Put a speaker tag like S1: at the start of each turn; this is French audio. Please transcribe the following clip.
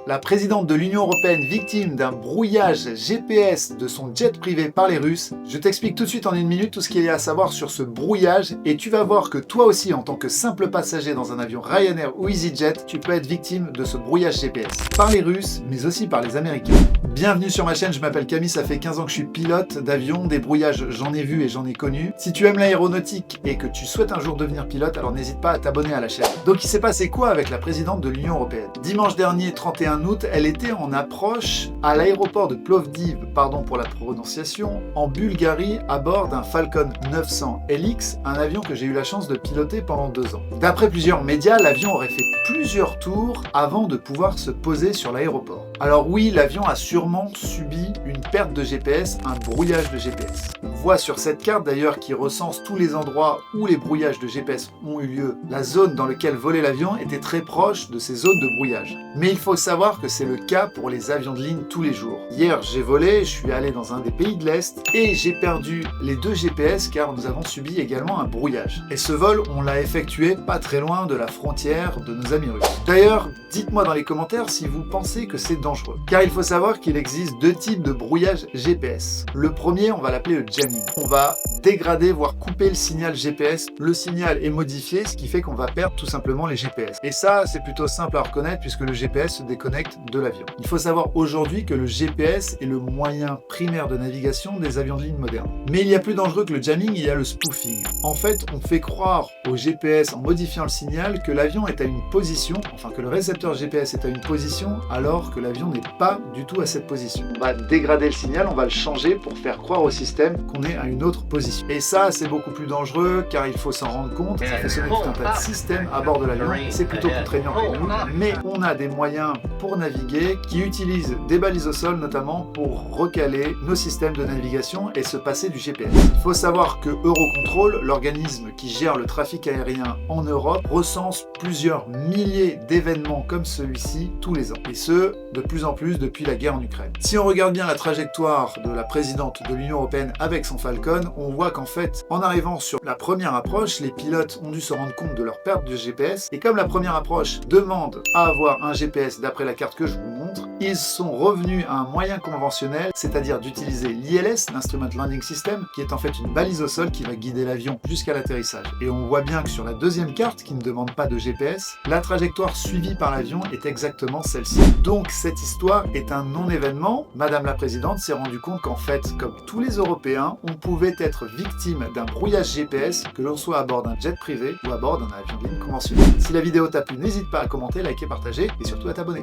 S1: La présidente de l'Union européenne victime d'un brouillage GPS de son jet privé par les Russes. Je t'explique tout de suite en une minute tout ce qu'il y a à savoir sur ce brouillage et tu vas voir que toi aussi, en tant que simple passager dans un avion Ryanair ou EasyJet, tu peux être victime de ce brouillage GPS. Par les Russes, mais aussi par les Américains. Bienvenue sur ma chaîne, je m'appelle Camille, ça fait 15 ans que je suis pilote d'avion, des brouillages j'en ai vu et j'en ai connu. Si tu aimes l'aéronautique et que tu souhaites un jour devenir pilote, alors n'hésite pas à t'abonner à la chaîne. Donc il s'est passé quoi avec la présidente de l'Union européenne? Dimanche dernier, 31 août, elle était en approche à l'aéroport de Plovdiv, pardon pour la prononciation, en Bulgarie, à bord d'un Falcon 900 LX, un avion que j'ai eu la chance de piloter pendant 2 ans. D'après plusieurs médias, l'avion aurait fait plusieurs tours avant de pouvoir se poser sur l'aéroport. Alors oui, l'avion a sûrement subi une perte de GPS, un brouillage de GPS. On voit sur cette carte d'ailleurs qui recense tous les endroits où les brouillages de GPS ont eu lieu. La zone dans laquelle volait l'avion était très proche de ces zones de brouillage. Mais il faut savoir que c'est le cas pour les avions de ligne tous les jours. Hier, j'ai volé, je suis allé dans un des pays de l'Est et j'ai perdu les 2 GPS car nous avons subi également un brouillage. Et ce vol, on l'a effectué pas très loin de la frontière de nos amis russes. D'ailleurs, dites-moi dans les commentaires si vous pensez que c'est dangereux. Car il faut savoir qu'il existe 2 types de brouillage GPS. Le premier, on va l'appeler le jamming. On va dégrader, voire couper le signal GPS. Le signal est modifié, ce qui fait qu'on va perdre tout simplement les GPS. Et ça, c'est plutôt simple à reconnaître puisque le GPS se déconnecte de l'avion. Il faut savoir aujourd'hui que le GPS est le moyen primaire de navigation des avions de ligne modernes. Mais il y a plus dangereux que le jamming, il y a le spoofing. En fait, on fait croire au GPS en modifiant le signal que l'avion est à une position, enfin que le récepteur GPS est à une position alors que l'avion n'est pas du tout à cette position. On va dégrader le signal, on va le changer pour faire croire au système qu'on est à une autre position. Et ça, c'est beaucoup plus dangereux car il faut s'en rendre compte, ça fait sonner tout un tas de systèmes à bord de l'avion, c'est plutôt contraignant pour nous, mais on a des moyens pour naviguer qui utilisent des balises au sol notamment pour recaler nos systèmes de navigation et se passer du GPS. Il faut savoir que Eurocontrol, l'organisme qui gère le trafic aérien en Europe, recense plusieurs milliers d'événements comme celui-ci tous les ans. Et ce, de plus en plus depuis la guerre en Ukraine. Si on regarde bien la trajectoire de la présidente de l'Union européenne avec son Falcon, on voit qu'en fait, en arrivant sur la première approche, les pilotes ont dû se rendre compte de leur perte de GPS. Et comme la première approche demande à avoir un GPS d'après la carte que je vous montre, ils sont revenus à un moyen conventionnel, c'est-à-dire d'utiliser l'ILS, l'Instrument Landing System, qui est en fait une balise au sol qui va guider l'avion jusqu'à l'atterrissage. Et on voit bien que sur la deuxième carte, qui ne demande pas de GPS, la trajectoire suivie par l'avion est exactement celle-ci. Donc cette histoire est un non-événement. Madame la Présidente s'est rendue compte qu'en fait, comme tous les Européens, on pouvait être victime d'un brouillage GPS, que l'on soit à bord d'un jet privé ou à bord d'un avion de ligne conventionnel. Si la vidéo t'a plu, n'hésite pas à commenter, liker, partager et surtout à t'abonner.